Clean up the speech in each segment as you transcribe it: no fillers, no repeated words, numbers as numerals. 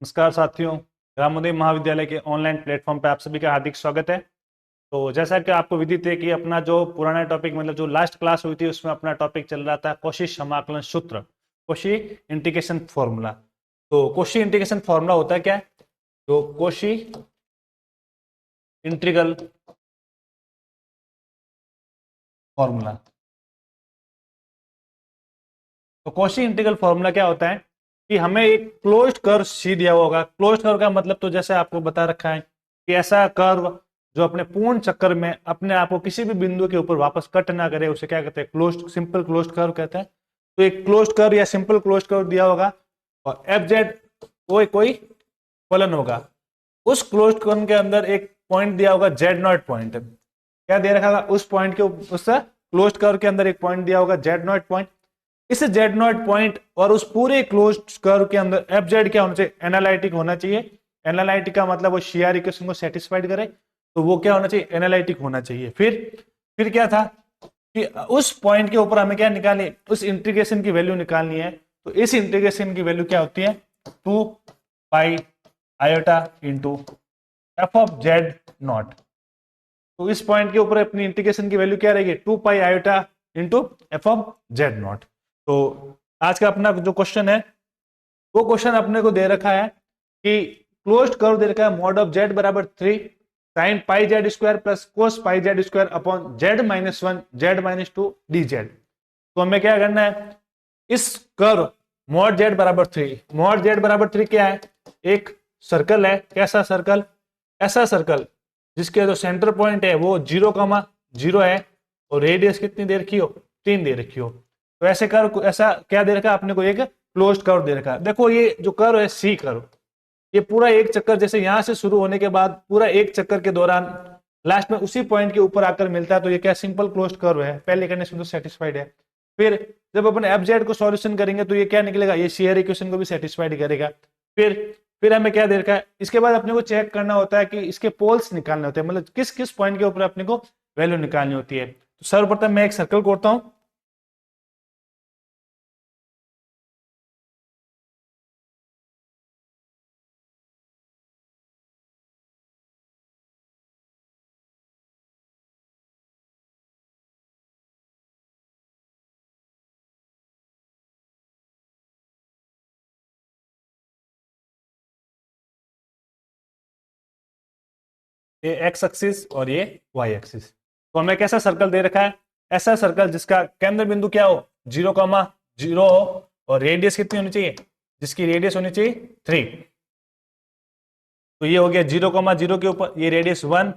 नमस्कार साथियों, ग्रामोदय महाविद्यालय के ऑनलाइन प्लेटफॉर्म पर आप सभी का हार्दिक स्वागत है। तो जैसा कि आपको विदित है कि अपना जो पुराना टॉपिक मतलब जो लास्ट क्लास हुई थी उसमें अपना टॉपिक चल रहा था कॉशी समाकलन सूत्र, कॉशी इंटीग्रेशन फॉर्मूला। तो कॉशी इंटीग्रेशन फॉर्मूला होता है क्या? तो कॉशी इंटीग्रल फॉर्मूला। तो कॉशी इंटीग्रल फॉर्मूला क्या होता है कि हमें एक क्लोज्ड कर्व सी दिया होगा। क्लोज्ड कर्व का मतलब तो जैसे आपको बता रखा है कि ऐसा कर्व जो अपने पूर्ण चक्कर में अपने आप को किसी भी बिंदु के ऊपर वापस कट ना करे, उसे क्या कहते हैं? क्लोज्ड, सिंपल क्लोज्ड कर्व कहते हैं। तो एक क्लोज्ड कर्व या सिंपल क्लोज्ड कर्व दिया होगा और एफ जेड कोई फलन होगा। उस क्लोज्ड कर्व के अंदर एक पॉइंट दिया होगा जेड नॉट पॉइंट। क्या दे रखा होगा? उस पॉइंट के उस क्लोज्ड कर्व के अंदर एक पॉइंट दिया होगा जेड नॉट पॉइंट। इस जेड नॉट पॉइंट और उस पूरे क्लोज्ड कर्व के अंदर एफ जेड क्या होना चाहिए? एनालिटिक होना चाहिए। एनालिटिक का मतलब वो शेयर इक्वेशन को सेटिस्फाइड करे, तो वो क्या होना चाहिए? एनालिटिक होना चाहिए। फिर क्या था कि उस पॉइंट के ऊपर हमें क्या निकालनी है? उस इंटीग्रेशन की वैल्यू निकालनी है। तो इस इंटीग्रेशन की वैल्यू क्या होती है? 2 pi iota into F of Z not. तो इस पॉइंट के ऊपर अपनी इंटीग्रेशन की वैल्यू क्या रहेगी? 2 pi iota into F of Z not. तो आज का अपना जो क्वेश्चन है वो क्वेश्चन अपने को दे रखा है कि क्लोज्ड कर्व दे रखा है मॉड ऑफ जेड बराबर 3 sine pi Z square plus cos pi Z square upon Z minus 1 Z minus 2 D Z. तो हमें क्या करना है? इस कर्व मॉड जेड बराबर 3, मॉड जेड बराबर 3 क्या है? एक सर्कल है। कैसा सर्कल? ऐसा सर्कल जिसके जो सेंटर पॉइंट है वो 0,0 है और रेडियस कितनी दे रखी हो? 3 दे रखी हो। तो ऐसे कर्व, ऐसा क्या दे रखा है अपने को? एक क्लोज्ड कर्व दे रखा है। देखो ये जो कर्व है सी कर्व, ये पूरा एक चक्कर जैसे यहां से शुरू होने के बाद पूरा एक चक्कर के दौरान लास्ट में उसी पॉइंट के ऊपर आकर मिलता है। तो ये क्या सिंपल क्लोज्ड कर्व है। पहले कंडीशन तो सेटिस्फाइड है। फिर जब अपन एफ जेड को सॉल्यूशन करेंगे तो ये क्या निकलेगा? ये शेयर इक्वेशन को भी सेटिस्फाइड करेगा। फिर हमें क्या दे रखा है? इसके बाद अपने को चेक करना होता है कि इसके पोल्स निकालने होते हैं, मतलब किस किस पॉइंट के ऊपर अपने को वैल्यू निकालनी होती है। तो सर्वप्रथम मैं एक सर्कल करता हूं। ये एक्स एक्सिस और ये वाई एक्सिस। तो हमें कैसा सर्कल दे रखा है? ऐसा सर्कल जिसका केंद्र बिंदु क्या हो? 0,0 हो और रेडियस कितनी होनी चाहिए? जिसकी रेडियस होनी चाहिए 3। तो ये हो गया 0,0 के ऊपर ये रेडियस 1,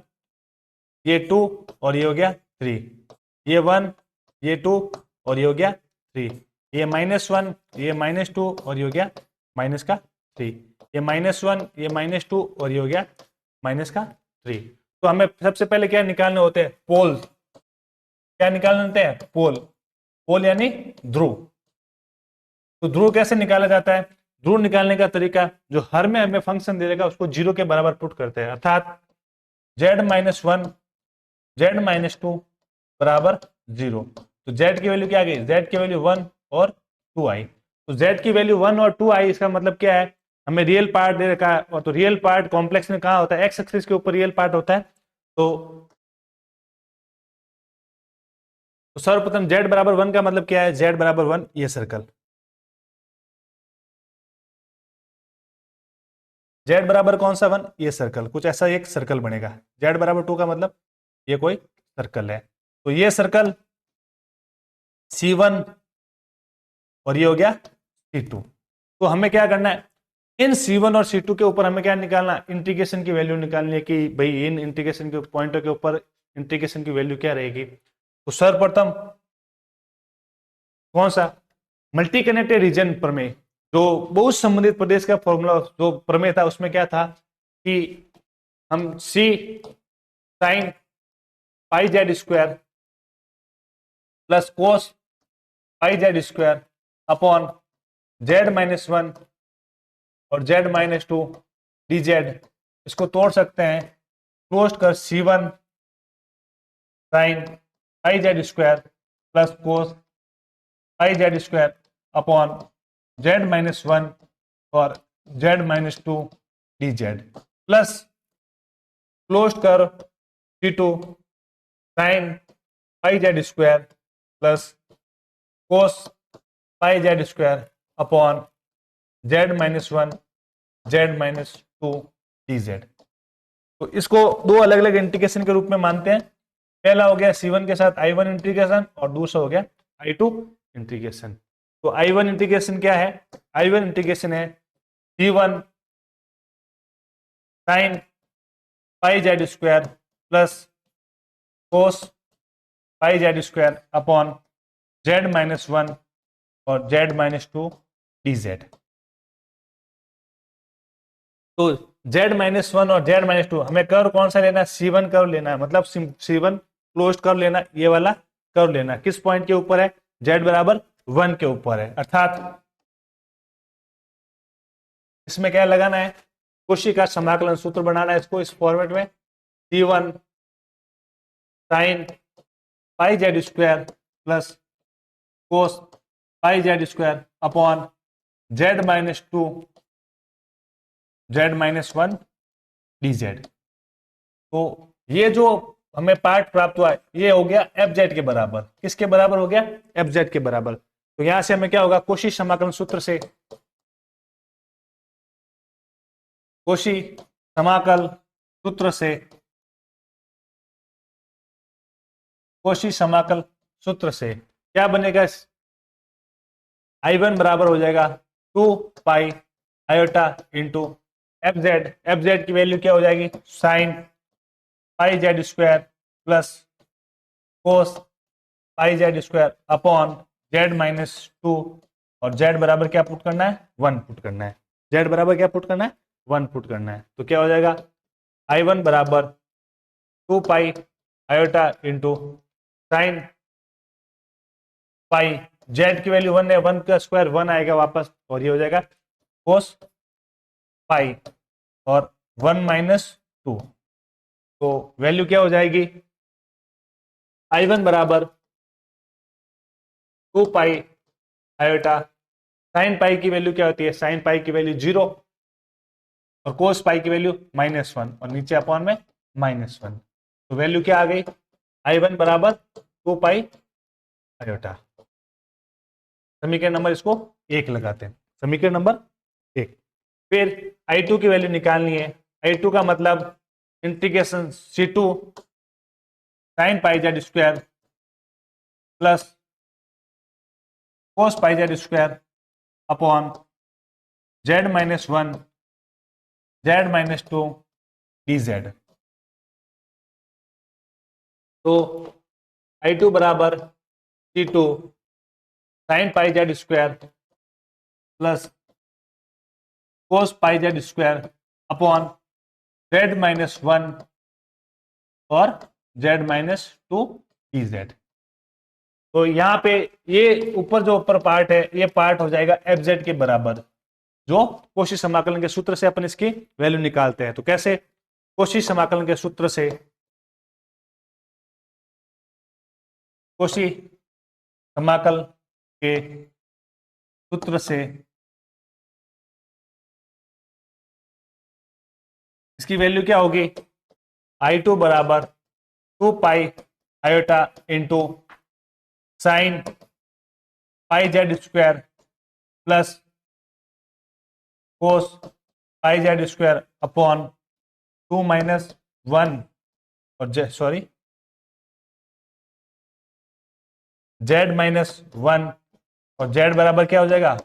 ये 2 और ये हो गया 3। ये 1, ये 2 और ये हो गया 3। ये -1, ये -2 और ये हो गया माइनस का 3। ये -1, ये -2 और ये हो गया माइनस का 3। तो हमें सबसे पहले क्या निकालने होते हैं? पोल। क्या निकालने होते हैं? पोल। पोल यानी ध्रुव। तो ध्रुव कैसे निकाला जाता है? ध्रुव निकालने का तरीका जो हर में हमें फंक्शन दे देगा उसको 0 के बराबर पुट करते हैं, अर्थात z-1 z-2 बराबर 0। तो z की वैल्यू क्या आ गई? z की वैल्यू 1 और 2 आई। तो z की वैल्यू 1 और 2 आई, इसका मतलब क्या है? हमें रियल पार्ट दे रखा है और तो रियल पार्ट कॉम्प्लेक्स में कहां होता है? एक्स एक्सिस के ऊपर रियल पार्ट होता है। तो सर्वप्रथम z बराबर 1 का मतलब क्या है? z बराबर 1 ये सर्कल, z बराबर कौन सा 1? ये सर्कल, कुछ ऐसा एक सर्कल बनेगा। z बराबर 2 का मतलब ये कोई सर्कल है। तो ये सर्कल C1 और ये हो गया C2। तो हमें क्या करना है? इन C1 और C2 के ऊपर हमें क्या निकालना? इंटीग्रेशन की वैल्यू निकालनी है कि भाई इन इंटीग्रेशन के पॉइंटों के ऊपर इंटीग्रेशन की वैल्यू क्या रहेगी। तो सर्वप्रथम कौन सा? मल्टी कनेक्टेड रीजन प्रमेय, जो बहुत संबंधित प्रदेश का फॉर्मूला जो प्रमेय था उसमें क्या था कि हम C sine pi Z square plus cos pi Z square upon z-1 और z-2 dz, इसको तोड़ सकते हैं। Close curve C1 sine pi Z square plus cos pi Z square upon z-1 और z minus two d z plus close curve C two sine pi Z square plus cos pi Z square upon Z minus one z minus two d Z. तो इसको दो अलग अलग integration के रूप में मानते हैं। पहला हो गया C1 के साथ I1 इंटीग्रेशन और दूसरा हो गया I2 इंटीग्रेशन। तो I1 इंटीग्रेशन क्या है? I1 इंटीग्रेशन है C1 sine pi Z square plus cos pi Z square upon Z minus one और z minus two d Z. तो जेड माइनस वन और जेड माइनस टू हमें curve कौन सा लेना है? C1 कर्व लेना है, मतलब C1 क्लोज कर्व लेना, ये वाला कर्व लेना। किस पॉइंट के ऊपर है? जेड बराबर 1 के ऊपर है। अर्थात इसमें क्या लगाना है? कोशी का समाकलन सूत्र बनाना है इसको इस फॉर्मेट में, C1 sine pi Z square plus cos pi Z square upon Z minus two z minus one d Z. तो ये जो हमें पार्ट प्राप्त हुआ है ये हो गया एफ जेड के बराबर। किसके बराबर हो गया? एफ जेड के बराबर। तो यहां से हमें क्या होगा? कोशी समाकलन सूत्र से, कोशी समाकल सूत्र से, कोशी समाकल सूत्र से क्या बनेगा? I1 बराबर हो जाएगा 2 pi iota into F z की वैल्यू क्या हो जाएगी? Sine pi Z square plus cos pi Z square upon Z minus two और जेड बराबर क्या पुट करना है? 1 पुट करना है। जेड बराबर क्या पुट करना है? 1 पुट करना है। तो क्या हो जाएगा? I1 बराबर 2 pi iota into sine pi, Z की वैल्यू 1 है, 1 का स्क्वायर 1 आएगा वापस और ये हो जाएगा कोस पाई और 1 माइनस टू। तो वैल्यू क्या हो जाएगी? I1 बराबर 2 पाई आयोटा, साइन पाई की वैल्यू क्या होती है? साइन पाई की वैल्यू 0 और कोस पाई की वैल्यू -1 और नीचे अपॉन में -1। तो वैल्यू क्या आ गई? I1 बराबर 2 पाई आयोटा। समीकरण नंबर इसको 1 लगाते हैं, समीकरण नंबर 1। फिर I2 की वैल्यू निकालनी है। I2 का मतलब integration C2 sine pi Z square plus cos pi Z square upon Z minus one z minus two d Z. तो I2 बराबर C2 sine pi Z square plus cos pi Z square upon Z minus one और z minus two d Z. तो यहाँ पे ये ऊपर जो ऊपर पार्ट है ये पार्ट हो जाएगा एफ जेड के बराबर, जो कोशी समाकलन के सूत्र से अपन इसकी वैल्यू निकालते हैं। तो कैसे? कोशी समाकलन के सूत्र से, कोशी समाकल के सूत्र से इसकी वैल्यू क्या होगी? I2 बराबर 2 pi iota into sine pi Z square plus cos pi Z square upon 2 minus 1 और जेड माइनस 1 और जेड बराबर क्या हो जाएगा?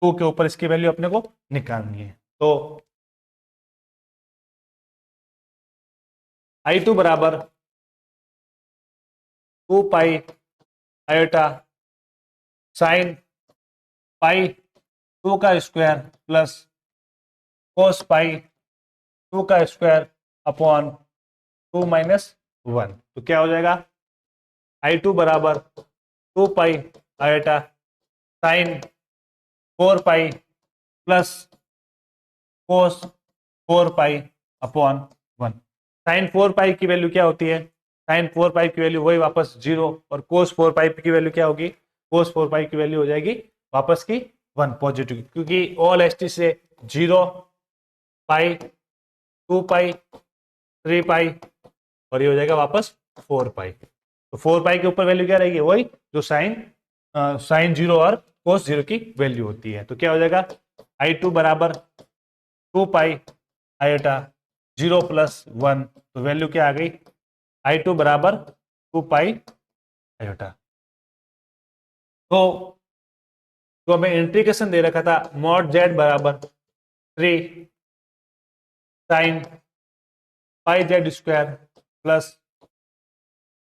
2 के ऊपर इसकी वैल्यू अपने को निकालनी है। तो I2 बराबर 2 पाई आयोटा साइन पाई 2 का स्क्वायर प्लस कोस पाई 2 का स्क्वायर अपॉन 2 माइनस 1। तो क्या हो जाएगा? I2 बराबर 2 pi iota sine 4 pi plus cos 4 pi upon 1। Sine 4 pi की वैल्यू क्या होती है? साइन 4 पाई की वैल्यू वही वापस 0 और कोस 4 पाई की वैल्यू क्या होगी? कोस 4 पाई की वैल्यू हो जाएगी वापस की 1 पॉजिटिव, क्योंकि ऑल एस टी से 0, पाई, 2 पाई, 3 पाई और ये हो जाएगा वापस 4 पाई। तो 4 पाई के ऊपर वैल्यू क्या रहेगी, वही जो साइन 0 और कोस 0 की वैल्यू होती है। तो क्या हो जाएगा, I2 बराबर 2 पाई आयोटा 0 प्लस 1, तो वैल्यू क्या आ गई, I2 बराबर 2 पाई आयोटा। तो हमें इंटीग्रेशन दे रखा था मॉड जेड बराबर 3 sine pi Z square plus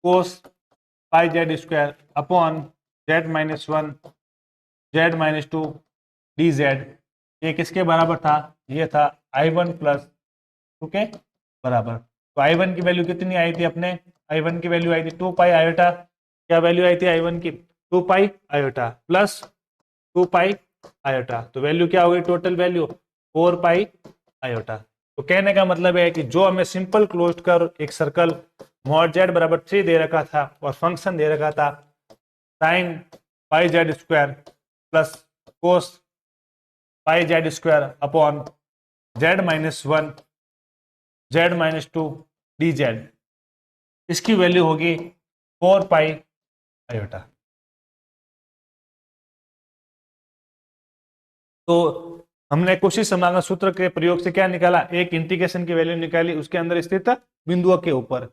cos pi Z square upon z-1 z-2 dz। ये किसके बराबर था, ये था I1 प्लस 2 के बराबर। तो I1 की वैल्यू कितनी आई थी अपने, I1 की वैल्यू आई थी 2 पाई आयोटा। क्या वैल्यू आई थी I1 की, 2 pi iota plus 2 pi iota. तो वैल्यू क्या हो गई, टोटल वैल्यू 4 पाई आयोटा। तो कहने का मतलब है कि जो हमें सिंपल क्लोज्ड कर एक सर्कल मॉड जेड बराबर 3 दे रखा था और फंक्शन दे रखा था sine pi Z square plus cos pi Z square upon z-1 z-2 dz, इसकी वैल्यू होगी 4 पाई आयोटा। तो हमने कोशिश समांग सूत्र के प्रयोग से क्या निकाला, एक इंटीग्रेशन की वैल्यू निकाली उसके अंदर स्थित बिंदुओं के ऊपर।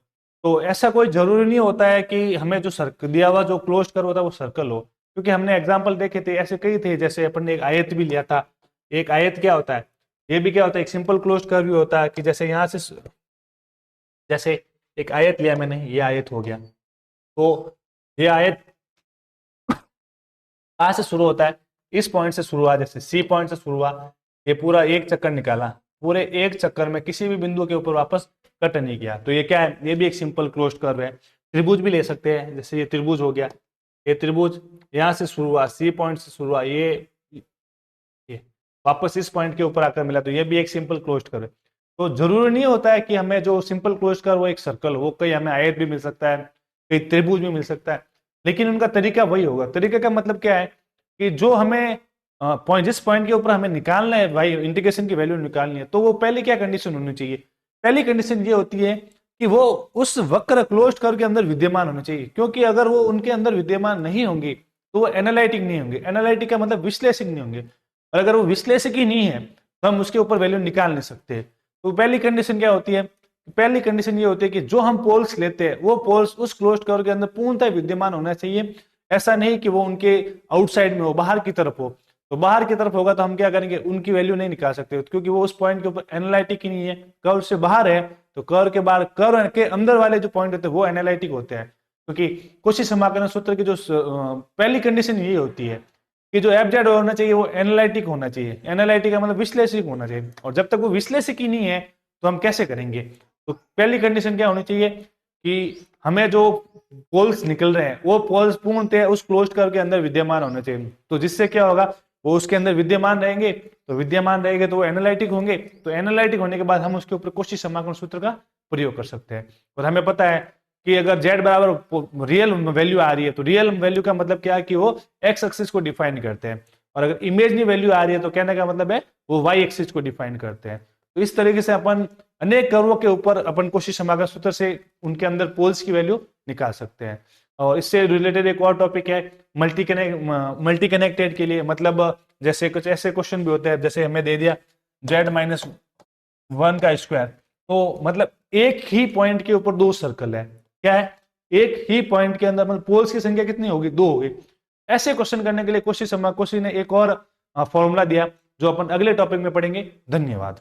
तो ऐसा कोई जरूरी नहीं होता है कि हमें जो सर्कल दिया हुआ जो क्लोज कर होता है वो सर्कल हो, क्योंकि हमने एग्जांपल देखे थे ऐसे कई थे। जैसे अपन ने एक आयत भी लिया था, एक आयत क्या होता है, ये भी क्या होता है, एक सिंपल क्लोज कर भी होता है कि जैसे यहाँ से, जैसे एक आयत लिया मैंने, ये आयत हो गया। तो ये आयत कहाँ से शुरू होता है, इस पॉइंट से शुरू हुआ, जैसे सी पॉइंट से शुरू हुआ, ये पूरा एक चक्कर निकाला, पूरे एक चक्कर में किसी भी बिंदु के ऊपर वापस कट नहीं किया। तो ये क्या है, ये भी एक सिंपल क्लोज्ड कर्व है। त्रिभुज भी ले सकते हैं, जैसे ये त्रिभुज हो गया, ये त्रिभुज यहाँ से शुरू हुआ, सी पॉइंट से शुरू हुआ, ये वापस इस पॉइंट के ऊपर आकर मिला, तो ये भी एक सिंपल क्लोज्ड कर्व है। तो जरूरी नहीं होता है कि हमें जो सिंपल क्लोज्ड कर्व वो एक सर्कल हो, कहीं हमें आयत भी मिल सकता है, कहीं त्रिभुज भी मिल सकता है, लेकिन उनका तरीका वही होगा। तरीके का मतलब क्या है कि जो हमें पॉइंट, जिस पॉइंट के ऊपर हमें निकालना है भाई, इंटीग्रेशन की वैल्यू निकालनी है, तो वो पहले क्या कंडीशन होनी चाहिए, पहली कंडीशन ये होती है कि वो उस वक्र क्लोज्ड कर्व के अंदर विद्यमान होने चाहिए। क्योंकि अगर वो उनके अंदर विद्यमान नहीं होंगी तो वो एनालिटिक नहीं होंगे। एनालिटिक का मतलब विश्लेषक नहीं होंगे, और अगर वो विश्लेषक ही नहीं है तो हम उसके ऊपर वैल्यू निकाल नहीं सकते। तो पहली कंडीशन क्या होती है, पहली कंडीशन ये होती है कि जो हम पोल्स लेते हैं वो पोल्स उस क्लोज्ड कर्व के अंदर पूर्णतः विद्यमान होना चाहिए। ऐसा नहीं कि वो उनके आउटसाइड में हो, बाहर की तरफ हो। तो बाहर की तरफ होगा तो हम क्या करेंगे, उनकी वैल्यू नहीं निकाल सकते, क्योंकि वो उस पॉइंट के ऊपर एनालिटिक ही नहीं है। कर्व से बाहर है तो कर्व के बाहर, कर्व के अंदर वाले जो पॉइंट होते हैं वो एनालिटिक होते हैं। क्योंकि कोशी समाकलन सूत्र की जो पहली कंडीशन ये होती है कि जो एफ जेड होना चाहिए वो एनालिटिक होना चाहिए। एनालिटिक का मतलब विश्लेषक होना चाहिए, और जब तक वो विश्लेषक ही नहीं है तो हम कैसे करेंगे। तो पहली कंडीशन क्या होनी चाहिए कि हमें जो पोल्स निकल रहे हैं वो पोल्स पूर्णतः उस क्लोज्ड कर्व के अंदर विद्यमान होने चाहिए। तो जिससे क्या होगा, वो उसके अंदर विद्यमान रहेंगे, तो विद्यमान रहेंगे तो वो एनालिटिक होंगे। तो एनालिटिक होने के बाद हम उसके ऊपर कोशी समाकलन सूत्र का प्रयोग कर सकते हैं। और हमें पता है कि अगर z बराबर रियल वैल्यू आ रही है तो रियल वैल्यू का मतलब क्या है कि वो x एक्सिस को डिफाइन करते हैं, और अगर इमेजनरी वैल्यू आ रही है तो कहने का मतलब है वो y एक्सिस को डिफाइन करते हैं। तो इस तरीके से अपन अनेक कर्वों के ऊपर अपन कोशी समाकलन सूत्र से उनके अंदर पोल्स की वैल्यू निकाल सकते हैं। और इससे रिलेटेड एक और टॉपिक है मल्टी कनेक्टेड के लिए, मतलब जैसे कुछ ऐसे क्वेश्चन भी होते हैं, जैसे हमें दे दिया z-1 का स्क्वायर, तो मतलब एक ही पॉइंट के ऊपर दो सर्कल है, क्या है, एक ही पॉइंट के अंदर मतलब पोल्स की संख्या कितनी होगी, दो होगी। ऐसे क्वेश्चन करने के लिए कोशी ने एक और फॉर्मूला दिया जो अपन अगले टॉपिक में पढ़ेंगे। धन्यवाद।